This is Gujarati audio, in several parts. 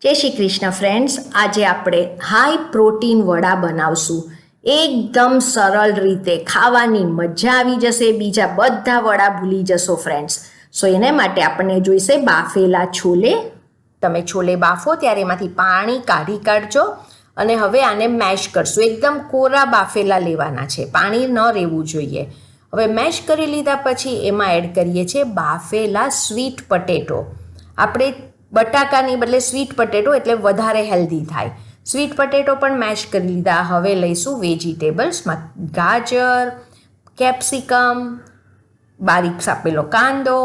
જય શ્રી કૃષ્ણ ફ્રેન્ડ્સ, આજે આપણે હાઈ પ્રોટીન વડા બનાવશું. એકદમ સરળ રીતે ખાવાની મજા આવી જશે, બીજા બધા વડા ભૂલી જશો ફ્રેન્ડ્સ. સો એને માટે આપણને જોઈશે બાફેલા છોલે. તમે છોલે બાફો ત્યારે એમાંથી પાણી કાઢી કાઢજો અને હવે આને મેશ કરશું. એકદમ કોરા બાફેલા લેવાના છે, પાણી ન રહેવું જોઈએ. હવે મેશ કરી લીધા પછી એમાં એડ કરીએ છીએ બાફેલા સ્વીટ પટેટો. આપણે બટાકાની બદલે સ્વીટ પટેટો એટલે વધારે હેલ્ધી થાય. સ્વીટ પટેટો પણ મેશ કરી લીધા. હવે લઈશું વેજીટેબલ્સમાં ગાજર, કેપ્સિકમ, બારીક સાપેલો કાંદો,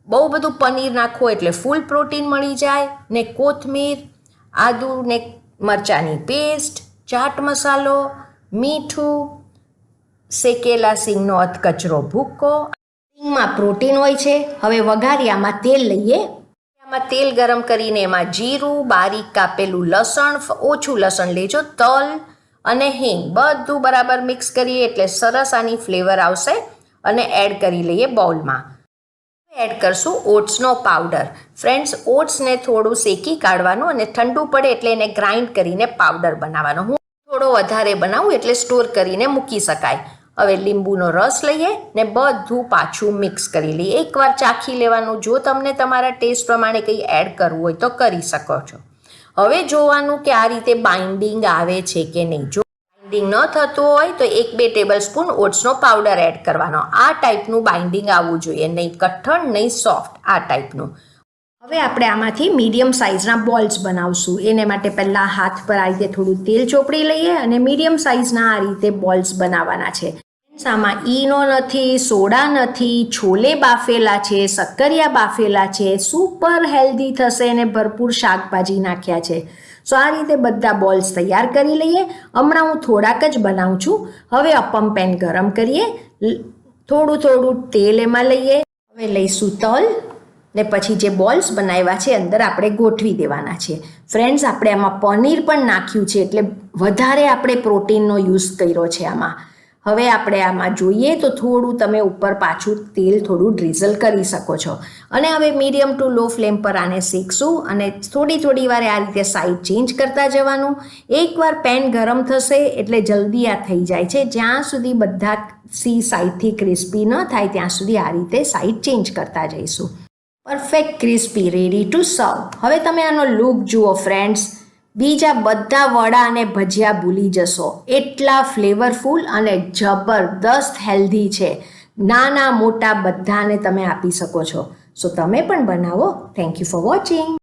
બહુ બધું પનીર નાખો એટલે ફૂલ પ્રોટીન મળી જાય, ને કોથમીર, આદુ ને મરચાંની પેસ્ટ, ચાટ મસાલો, મીઠું, શેકેલા સિંગનો અધકચરો ભૂક્કો. સિંગમાં પ્રોટીન હોય છે. હવે વઘારિયામાં તેલ લઈએ. તેલ ગરમ કરીને એમાં જીરું, બારીક કાપેલું લસણ, ઓછું લસણ લેજો, તલ અને હિંગ બધું બરાબર મિક્સ કરીએ એટલે સરસ આની ફ્લેવર આવશે અને એડ કરી લઈએ બાઉલમાં. એડ કરશું ઓટ્સનો પાવડર. ફ્રેન્ડ્સ, ઓટ્સને થોડું શેકી કાઢવાનું અને ઠંડુ પડે એટલે એને ગ્રાઇન્ડ કરીને પાવડર બનાવવાનો. હું થોડો વધારે બનાવું એટલે સ્ટોર કરીને મૂકી શકાય. હવે લીંબુનો રસ લઈએ ને બધું પાછું મિક્સ કરી લઈએ. એકવાર ચાખી લેવાનું, જો તમને તમારા ટેસ્ટ પ્રમાણે કંઈ એડ કરવું હોય તો કરી શકો છો. હવે જોવાનું કે આ રીતે બાઇન્ડિંગ આવે છે કે નહીં. જો બાઇન્ડિંગ ન થતું હોય તો 1-2 ટેબલ સ્પૂન ઓટ્સનો પાવડર એડ કરવાનો. આ ટાઈપનું બાઇન્ડિંગ આવવું જોઈએ, નહીં કઠણ નહીં સોફ્ટ, આ ટાઈપનું. હવે આપણે આમાંથી મીડિયમ સાઇઝના બોલ્સ બનાવશું. એને માટે પહેલાં હાથ પર આ રીતે થોડું તેલ ચોપડી લઈએ અને મીડિયમ સાઇઝના આ રીતે બોલ્સ બનાવવાના છે. આમાં ઈનો નથી, સોડા નથી, છોલે બાફેલા છે, શક્કરિયા બાફેલા છે, સુપર હેલ્ધી થશે અને ભરપૂર શાકભાજી નાખ્યા છે. સો આ રીતે બધા બોલ્સ તૈયાર કરી લઈએ. હમણાં હું થોડાક જ બનાવું છું. હવે અપમ પેન ગરમ કરીએ, થોડું તેલ એમાં લઈએ. હવે લઈશું તલ ને પછી જે બોલ્સ બનાવ્યા છે અંદર આપણે ગોઠવી દેવાના છે. ફ્રેન્ડ્સ, આપણે આમાં પનીર પણ નાખ્યું છે એટલે વધારે આપણે પ્રોટીનનો યુઝ કર્યો છે આમાં. હવે આપણે આમાં જોઈએ તો થોડું તમે ઉપર પાછું તેલ થોડું ડ્રીઝલ કરી શકો છો. અને હવે મીડિયમ ટુ લો ફ્લેમ પર આને શેકશું અને થોડી વાર આ રીતે સાઈડ ચેન્જ કરતા જવાનું. એકવાર પેન ગરમ થશે એટલે જલ્દી આ થઈ જાય છે. જ્યાં સુધી બધા સાઈડથી ક્રિસ્પી ન થાય ત્યાં સુધી આ રીતે સાઈડ ચેન્જ કરતા જઈશું. પરફેક્ટ ક્રિસ્પી, રેડી ટુ સર્વ. હવે તમે આનો લુક જુઓ ફ્રેન્ડ્સ. બીજા બધા વડા અને ભજીયા ભૂલી જશો, એટલા ફ્લેવરફુલ અને જબરદસ્ત હેલ્ધી છે. નાના મોટા બધાને તમે આપી શકો છો. સો તમે પણ બનાવો. Thank you for watching.